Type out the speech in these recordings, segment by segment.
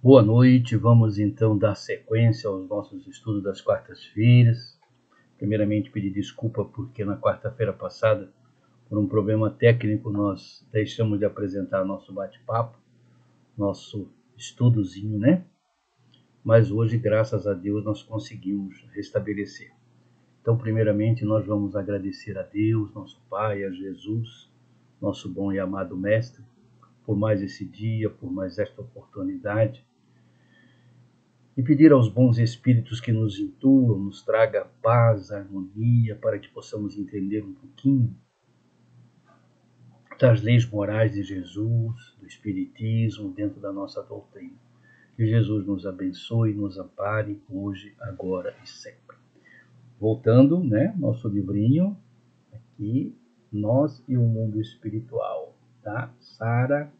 Boa noite, vamos então dar sequência aos nossos estudos das quartas-feiras. Primeiramente pedir desculpa porque na quarta-feira passada, por um problema técnico, nós deixamos de apresentar nosso bate-papo, nosso estudozinho, né? Mas hoje, graças a Deus, nós conseguimos restabelecer. Então, primeiramente, nós vamos agradecer a Deus, nosso Pai, a Jesus, nosso bom e amado Mestre, por mais esse dia, por mais esta oportunidade, e pedir aos bons espíritos que nos intuam, nos traga paz, harmonia, para que possamos entender um pouquinho das leis morais de Jesus, do Espiritismo, dentro da nossa doutrina. Que Jesus nos abençoe, nos ampare, hoje, agora e sempre. Voltando, né, nosso livrinho, aqui, Nós e o Mundo Espiritual, da Sarah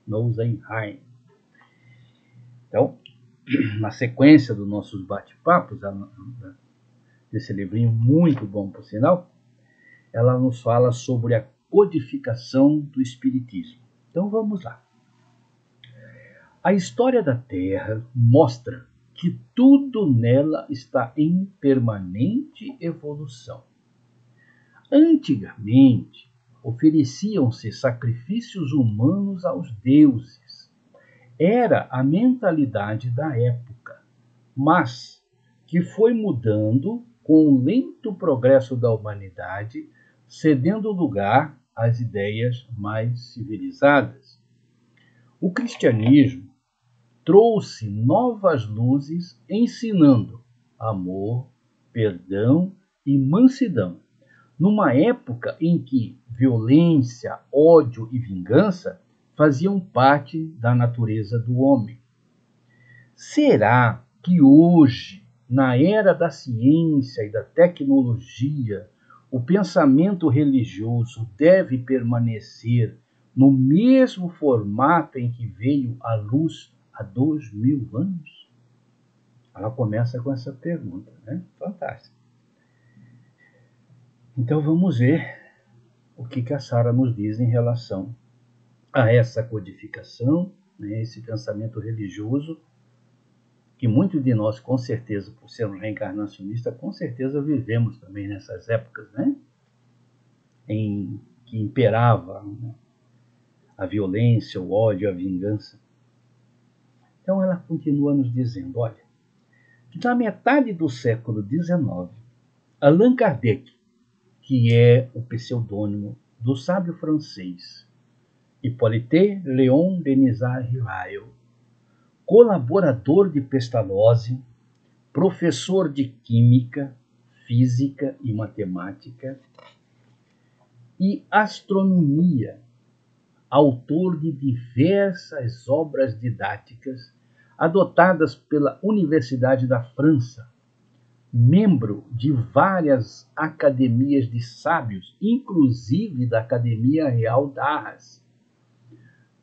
Nosenheim. Então, na sequência dos nossos bate-papos, desse livrinho muito bom, por sinal, ela nos fala sobre a codificação do Espiritismo. Então, vamos lá. A história da Terra mostra que tudo nela está em permanente evolução. Antigamente, ofereciam-se sacrifícios humanos aos deuses. Era a mentalidade da época, mas que foi mudando com o lento progresso da humanidade, cedendo lugar às ideias mais civilizadas. O cristianismo trouxe novas luzes ensinando amor, perdão e mansidão, numa época em que violência, ódio e vingança faziam parte da natureza do homem. Será que hoje, na era da ciência e da tecnologia, o pensamento religioso deve permanecer no mesmo formato em que veio à luz há 2000 anos? Ela começa com essa pergunta, né? Fantástico. Então vamos ver o que a Sarah nos diz em relação a essa codificação, né? Esse pensamento religioso, que muitos de nós, com certeza, por sermos reencarnacionistas, com certeza vivemos também nessas épocas, né? Em que imperava, né, a violência, o ódio, a vingança. Então ela continua nos dizendo, olha, que na metade do século XIX, Allan Kardec, que é o pseudônimo do sábio francês Hippolyte Léon Denisard Rivail, colaborador de Pestalozzi, professor de Química, Física e Matemática e Astronomia, autor de diversas obras didáticas adotadas pela Universidade da França, membro de várias academias de sábios, inclusive da Academia Real d'Arras,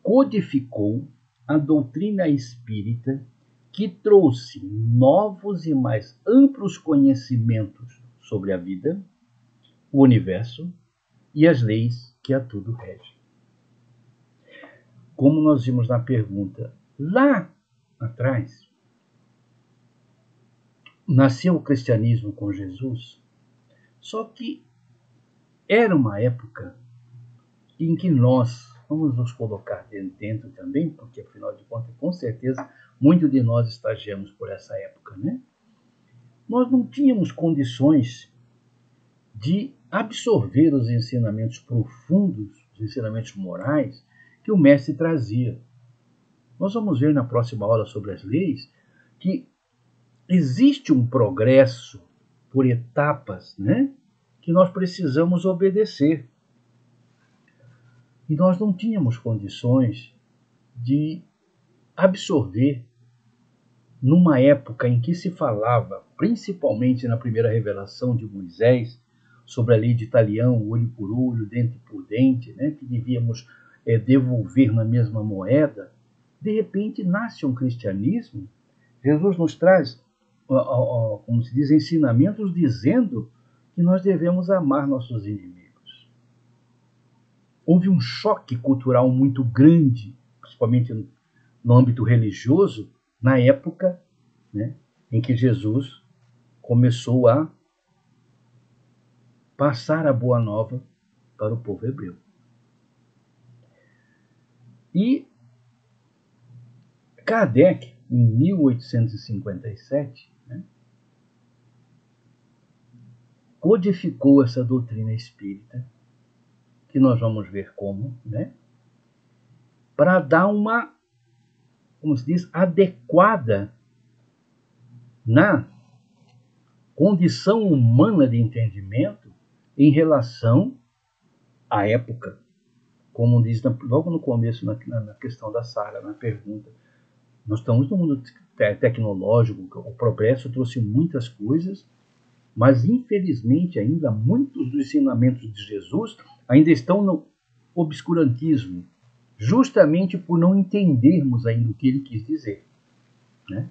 codificou a doutrina espírita que trouxe novos e mais amplos conhecimentos sobre a vida, o universo e as leis que a tudo regem. Como nós vimos na pergunta, lá atrás, nasceu o cristianismo com Jesus, só que era uma época em que nós, vamos nos colocar dentro também, porque afinal de contas, com certeza, muitos de nós estagiamos por essa época, né? Nós não tínhamos condições de absorver os ensinamentos profundos, os ensinamentos morais que o mestre trazia. Nós vamos ver na próxima aula sobre as leis que existe um progresso por etapas, né, que nós precisamos obedecer. E nós não tínhamos condições de absorver, numa época em que se falava, principalmente na primeira revelação de Moisés, sobre a lei de talião, olho por olho, dente por dente, né, que devíamos devolver na mesma moeda. De repente nasce um cristianismo. Jesus nos traz, como se diz, ensinamentos dizendo que nós devemos amar nossos inimigos. Houve um choque cultural muito grande, principalmente no âmbito religioso, na época, né, em que Jesus começou a passar a boa nova para o povo hebreu. E Kardec, em 1857, né, codificou essa doutrina espírita, que nós vamos ver como, né, para dar uma, como se diz, adequada na condição humana de entendimento em relação à época. Como diz logo no começo, na questão da Sara, na pergunta. Nós estamos no mundo tecnológico, o progresso trouxe muitas coisas, mas infelizmente ainda muitos dos ensinamentos de Jesus ainda estão no obscurantismo, justamente por não entendermos ainda o que ele quis dizer, né?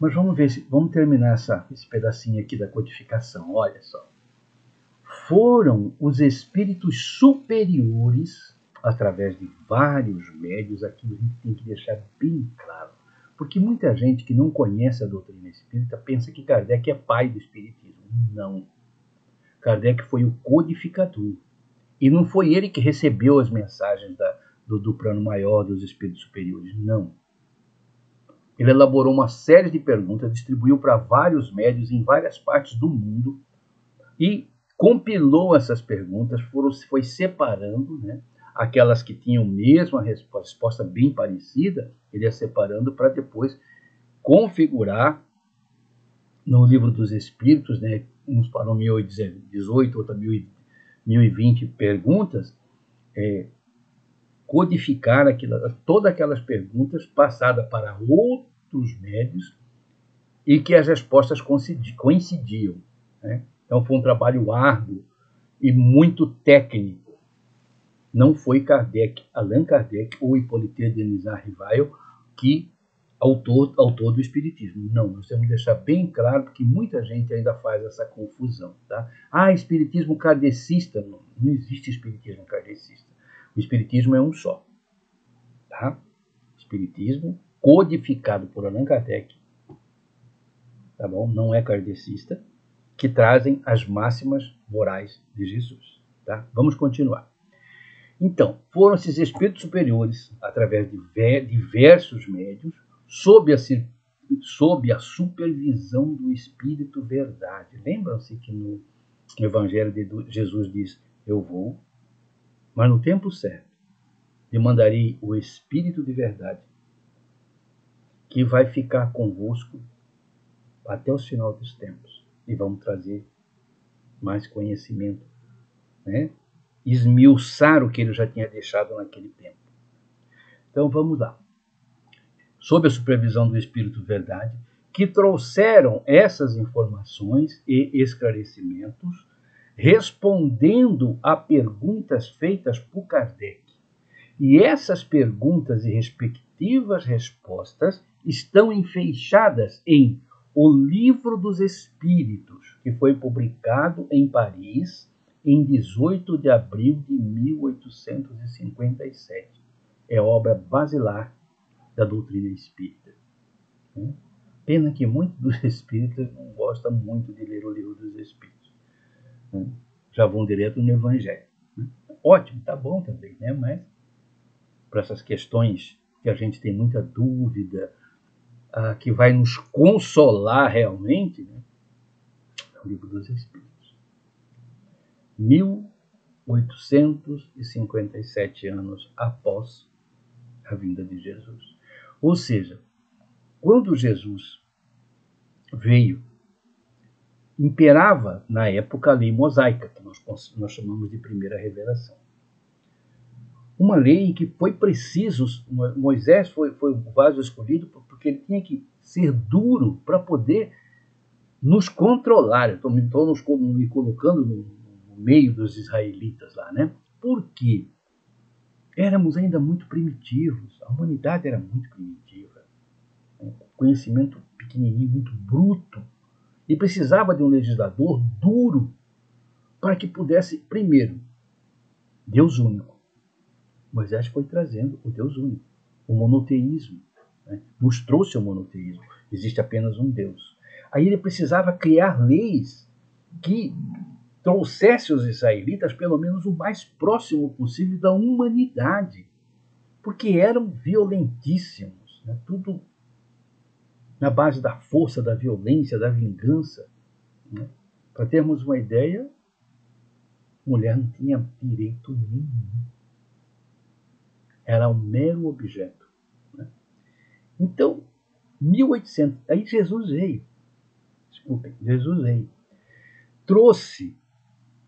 Mas vamos terminar esse pedacinho aqui da codificação. Olha só. Foram os espíritos superiores, através de vários médios, aqui a gente tem que deixar bem claro, porque muita gente que não conhece a doutrina espírita pensa que Kardec é pai do espiritismo. Não. Kardec foi o codificador. E não foi ele que recebeu as mensagens do plano maior, dos espíritos superiores. Não. Ele elaborou uma série de perguntas, distribuiu para vários médios em várias partes do mundo e compilou essas perguntas, foi separando, né, aquelas que tinham mesmo a resposta bem parecida, ele ia separando para depois configurar no Livro dos Espíritos, né, uns para 1018, outros 1020 perguntas, codificar todas aquelas perguntas passadas para outros médios e que as respostas coincidiam, né? Então foi um trabalho árduo e muito técnico. Não foi Kardec, Allan Kardec ou Hippolyte Denisard Rivail que autor do Espiritismo. Não, nós temos que deixar bem claro, porque muita gente ainda faz essa confusão. Tá? Espiritismo kardecista. Não existe espiritismo kardecista. O espiritismo é um só. Tá? Espiritismo codificado por Allan Kardec, tá bom? Não é kardecista, que trazem as máximas morais de Jesus. Tá? Vamos continuar. Então, foram esses espíritos superiores, através de diversos médiuns, sob a supervisão do Espírito Verdade. Lembram-se que no Evangelho de Jesus diz: eu vou, mas no tempo certo lhe mandarei o Espírito de Verdade, que vai ficar convosco até o final dos tempos e vamos trazer mais conhecimento, né? Esmiuçar o que ele já tinha deixado naquele tempo. Então vamos lá. Sob a supervisão do Espírito Verdade, que trouxeram essas informações e esclarecimentos, respondendo a perguntas feitas por Kardec. E essas perguntas e respectivas respostas estão enfeixadas em O Livro dos Espíritos, que foi publicado em Paris em 18 de abril de 1857. É obra basilar da doutrina espírita. Pena que muitos dos espíritas não gostam muito de ler o Livro dos Espíritos. Já vão direto no Evangelho. Ótimo, tá bom também, né? Mas para essas questões que a gente tem muita dúvida, que vai nos consolar realmente, né? É o Livro dos Espíritos. 1857 anos após a vinda de Jesus. Ou seja, quando Jesus veio, imperava na época a lei mosaica, que nós chamamos de primeira revelação. Uma lei em que foi preciso, Moisés foi o vaso escolhido porque ele tinha que ser duro para poder nos controlar. Eu estou me colocando no meio dos israelitas lá, né? Porque éramos ainda muito primitivos, a humanidade era muito primitiva, conhecimento pequenininho, muito bruto, e precisava de um legislador duro para que pudesse, primeiro, Deus único. Moisés foi trazendo o Deus único, o monoteísmo, né? Nos trouxe o monoteísmo. Existe apenas um Deus. Aí ele precisava criar leis que trouxesse os israelitas pelo menos o mais próximo possível da humanidade, porque eram violentíssimos, né? Tudo na base da força, da violência, da vingança, né? Para termos uma ideia, mulher não tinha direito nenhum. Era um mero objeto, né? Então, 1800, aí Jesus veio. Desculpem, Jesus veio. Trouxe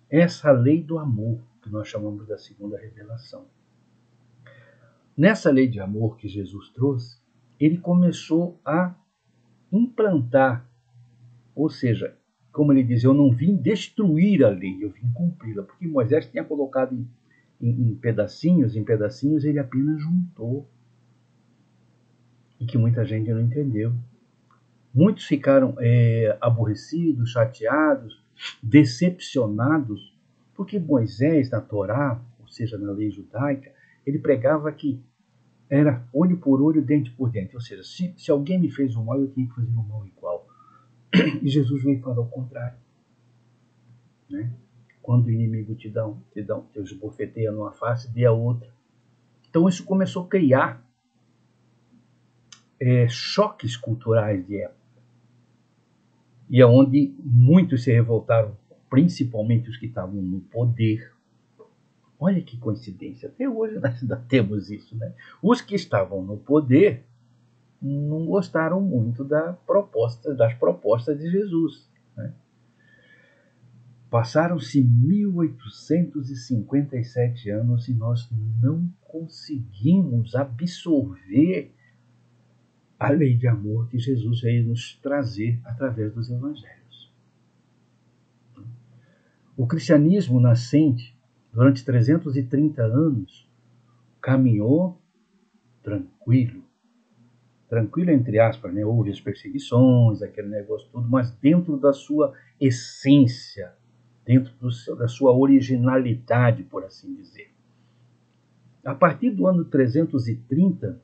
essa lei do amor, que nós chamamos da segunda revelação. Nessa lei de amor que Jesus trouxe, ele começou a implantar, ou seja, como ele diz, eu não vim destruir a lei, eu vim cumpri-la, porque Moisés tinha colocado em pedacinhos, ele apenas juntou, e que muita gente não entendeu. Muitos ficaram aborrecidos, chateados, decepcionados, porque Moisés, na Torá, ou seja, na lei judaica, ele pregava que era olho por olho, dente por dente. Ou seja, se alguém me fez um mal, eu tinha que fazer um mal igual. E Jesus veio falar o contrário, né? Quando o inimigo te esbofeteia numa face, dê a outra. Então isso começou a criar choques culturais de época. E é onde muitos se revoltaram, principalmente os que estavam no poder. Olha que coincidência, até hoje nós ainda temos isso, né? Os que estavam no poder não gostaram muito das propostas de Jesus, né? Passaram-se 1857 anos e nós não conseguimos absorver a lei de amor que Jesus veio nos trazer através dos evangelhos. O cristianismo nascente, durante 330 anos, caminhou tranquilo entre aspas, né? Houve as perseguições, aquele negócio todo, mas dentro da sua essência, dentro da sua originalidade, por assim dizer. A partir do ano 330,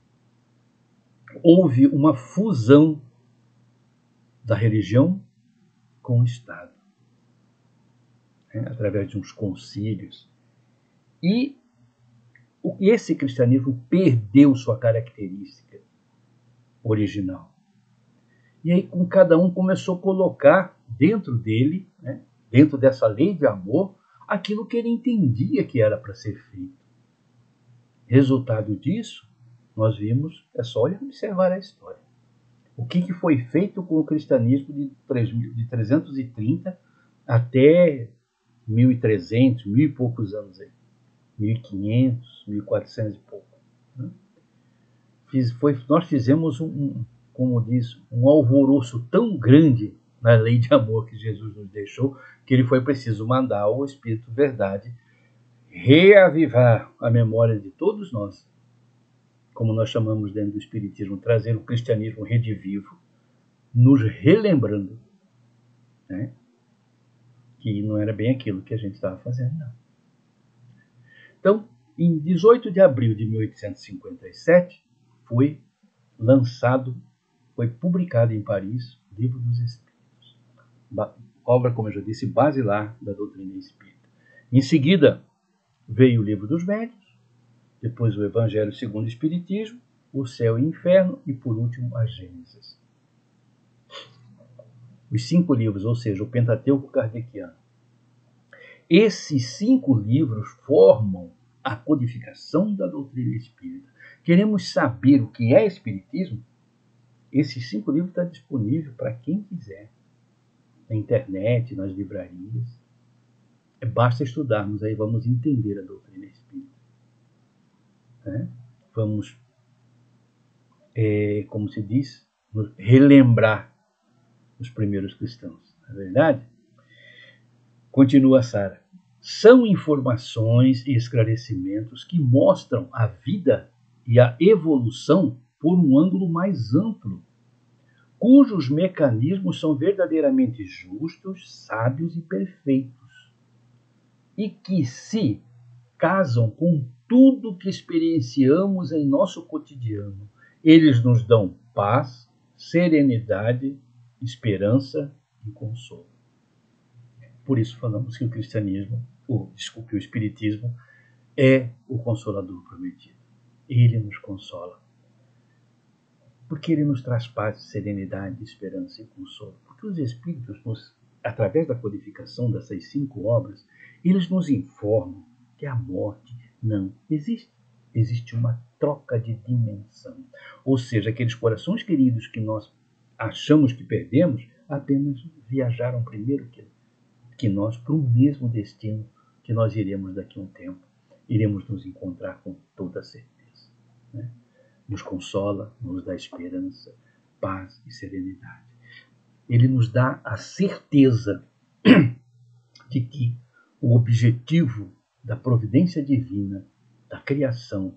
houve uma fusão da religião com o Estado, né? Através de uns concílios. E esse cristianismo perdeu sua característica original. E aí cada um começou a colocar dentro dele, né, dentro dessa lei de amor, aquilo que ele entendia que era para ser feito. Resultado disso, nós vimos, é só observar a história. O que foi feito com o cristianismo de 330 até 1300, mil e poucos anos aí. 1500, 1400 e pouco. Né? Nós fizemos como diz, um alvoroço tão grande na lei de amor que Jesus nos deixou, que ele foi preciso mandar o Espírito Verdade reavivar a memória de todos nós, como nós chamamos dentro do Espiritismo, trazer o cristianismo redivivo, nos relembrando, né, que não era bem aquilo que a gente estava fazendo, não. Então, em 18 de abril de 1857, foi publicado em Paris o Livro dos Espíritos, obra, como eu já disse, basilar da doutrina espírita. Em seguida, veio o Livro dos Médiuns, depois o Evangelho segundo o Espiritismo, o Céu e o Inferno e, por último, a Gênesis. Os 5 livros, ou seja, o Pentateuco kardeciano. Esses 5 livros formam a codificação da doutrina espírita. Queremos saber o que é espiritismo? Esses 5 livros estão disponíveis para quem quiser, na internet, nas livrarias. Basta estudarmos, aí vamos entender a doutrina espírita. Vamos, como se diz, relembrar os primeiros cristãos, não é verdade? Continua Sara. São informações e esclarecimentos que mostram a vida e a evolução por um ângulo mais amplo, cujos mecanismos são verdadeiramente justos, sábios e perfeitos, e que se casam com tudo que experienciamos em nosso cotidiano Eles nos dão paz, serenidade, esperança e consolo. Por isso falamos que o cristianismo, o espiritismo é o consolador prometido. Ele nos consola. Porque ele nos traz paz, serenidade, esperança e consolo. Porque os espíritos, através da codificação dessas 5 obras, eles nos informam que a morte não existe. Existe uma troca de dimensão. Ou seja, aqueles corações queridos que nós achamos que perdemos, apenas viajaram primeiro que nós para o mesmo destino que nós iremos daqui a um tempo. Iremos nos encontrar com toda certeza. Né? Nos consola, nos dá esperança, paz e serenidade. Ele nos dá a certeza de que o objetivo da providência divina, da criação,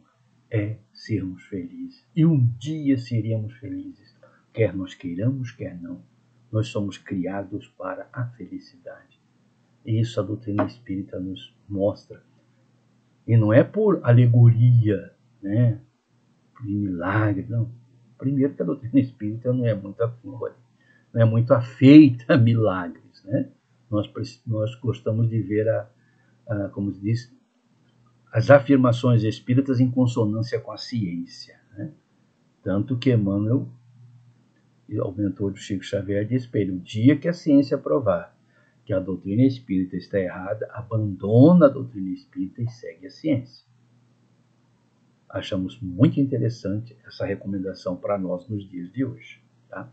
é sermos felizes. E um dia seremos felizes, quer nós queiramos, quer não. Nós somos criados para a felicidade. E isso a doutrina espírita nos mostra. E não é por alegoria, né? Por milagre, não. Primeiro que a doutrina espírita não é muito afeita a milagres, né? Nós gostamos de ver como se diz, as afirmações espíritas em consonância com a ciência, né? Tanto que Emmanuel, o mentor do Chico Xavier, diz para ele: o dia que a ciência provar que a doutrina espírita está errada, abandona a doutrina espírita e segue a ciência. Achamos muito interessante essa recomendação para nós nos dias de hoje. Tá?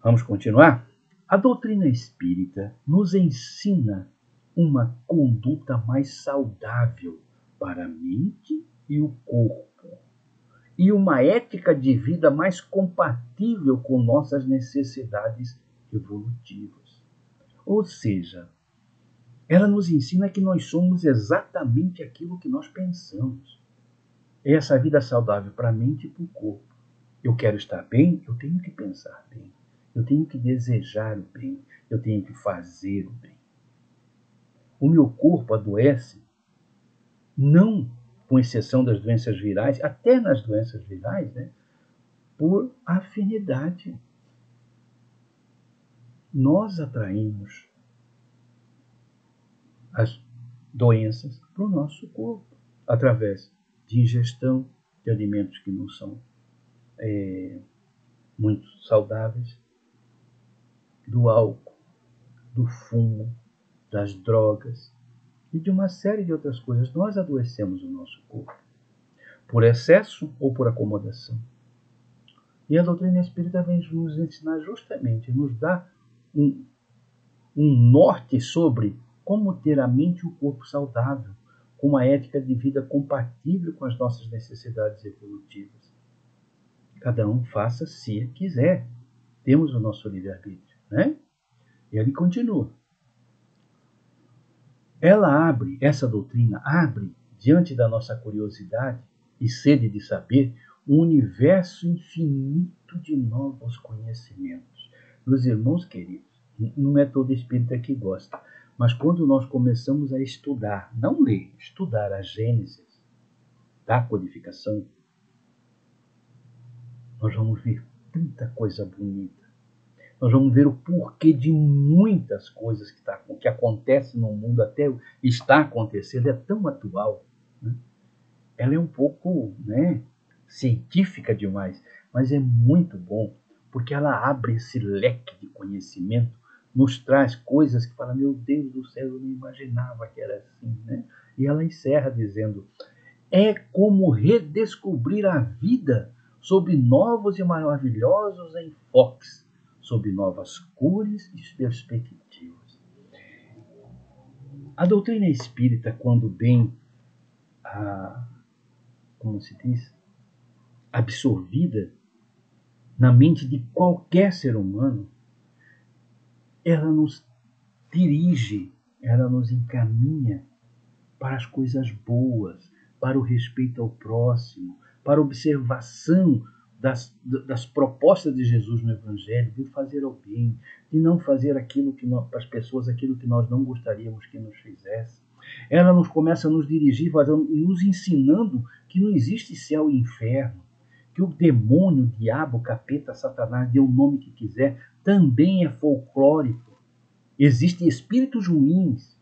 Vamos continuar? A doutrina espírita nos ensina uma conduta mais saudável para a mente e o corpo, e uma ética de vida mais compatível com nossas necessidades evolutivas. Ou seja, ela nos ensina que nós somos exatamente aquilo que nós pensamos. Essa vida saudável para a mente e para o corpo. Eu quero estar bem, eu tenho que pensar bem. Eu tenho que desejar o bem. Eu tenho que fazer o bem. O meu corpo adoece, não com exceção das doenças virais, até nas doenças virais, né, por afinidade. Nós atraímos as doenças para o nosso corpo, através de ingestão de alimentos que não são muito saudáveis, do álcool, do fumo, das drogas e de uma série de outras coisas. Nós adoecemos o nosso corpo, por excesso ou por acomodação. E a doutrina espírita vem nos ensinar justamente, nos dar um norte sobre como ter a mente e o corpo saudável, com uma ética de vida compatível com as nossas necessidades evolutivas. Cada um faça se quiser. Temos o nosso livre-arbítrio, né? E ele continua. Essa doutrina abre, diante da nossa curiosidade e sede de saber, um universo infinito de novos conhecimentos. Meus irmãos queridos, não é todo espírita que gosta, mas quando nós começamos a estudar, não ler, estudar a Gênesis da codificação, nós vamos ver tanta coisa bonita. Nós vamos ver o porquê de muitas coisas que acontecem no mundo, até está acontecendo, é tão atual. Né? Ela é um pouco, né, científica demais, mas é muito bom, porque ela abre esse leque de conhecimento, nos traz coisas que fala, meu Deus do céu, eu não imaginava que era assim. Né? E ela encerra dizendo, é como redescobrir a vida sob novos e maravilhosos enfoques, sob novas cores e perspectivas. A doutrina espírita, quando bem, como se diz, absorvida na mente de qualquer ser humano, ela nos dirige, ela nos encaminha para as coisas boas, para o respeito ao próximo, para a observação das propostas de Jesus no Evangelho, de fazer o bem, de não fazer para as pessoas aquilo que nós não gostaríamos que nos fizessem. Ela começa a nos dirigir, nos ensinando que não existe céu e inferno, que o demônio, o diabo, o capeta, Satanás, dê o nome que quiser, também é folclórico. Existem espíritos ruins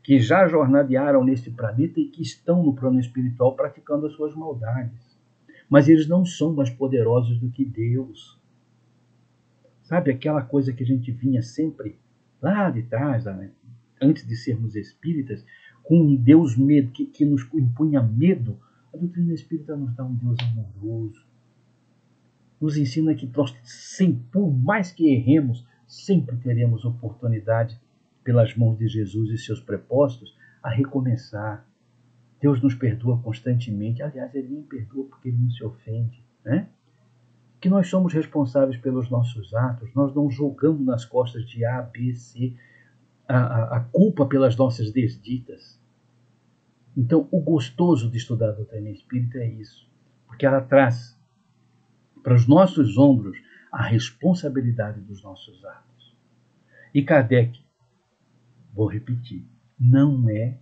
que já jornadearam neste planeta e que estão no plano espiritual praticando as suas maldades. Mas eles não são mais poderosos do que Deus. Sabe aquela coisa que a gente vinha sempre lá de trás, né? Antes de sermos espíritas, com um Deus medo, que nos impunha medo? A doutrina espírita nos dá um Deus amoroso. Nos ensina que nós, por mais que erremos, sempre teremos oportunidade, pelas mãos de Jesus e seus propósitos, a recomeçar. Deus nos perdoa constantemente. Aliás, Ele nem perdoa porque Ele não se ofende, né? Que nós somos responsáveis pelos nossos atos, nós não jogamos nas costas de A, B, C a culpa pelas nossas desditas. Então, o gostoso de estudar a doutrina espírita é isso, porque ela traz para os nossos ombros a responsabilidade dos nossos atos. E Kardec, vou repetir, não é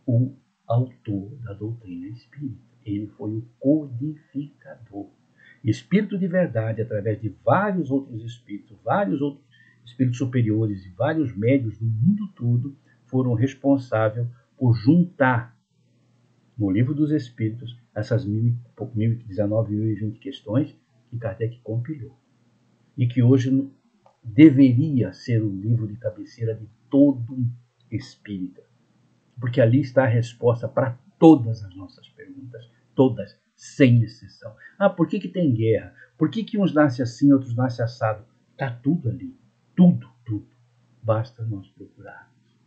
o autor da doutrina espírita, ele foi o codificador. Espírito de verdade, através de vários outros espíritos superiores e vários médios do mundo todo, foram responsáveis por juntar no Livro dos Espíritos essas 1019, 1020 questões que Kardec compilou. E que hoje deveria ser o livro de cabeceira de todo espírita. Porque ali está a resposta para todas as nossas perguntas. Todas, sem exceção. Por que tem guerra? Por que uns nascem assim, outros nascem assado? Está tudo ali. Tudo, tudo. Basta nós procurarmos.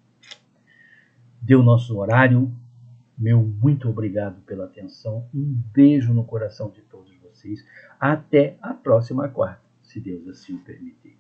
Deu nosso horário. Meu muito obrigado pela atenção. Um beijo no coração de todos vocês. Até a próxima quarta, se Deus assim o permitir.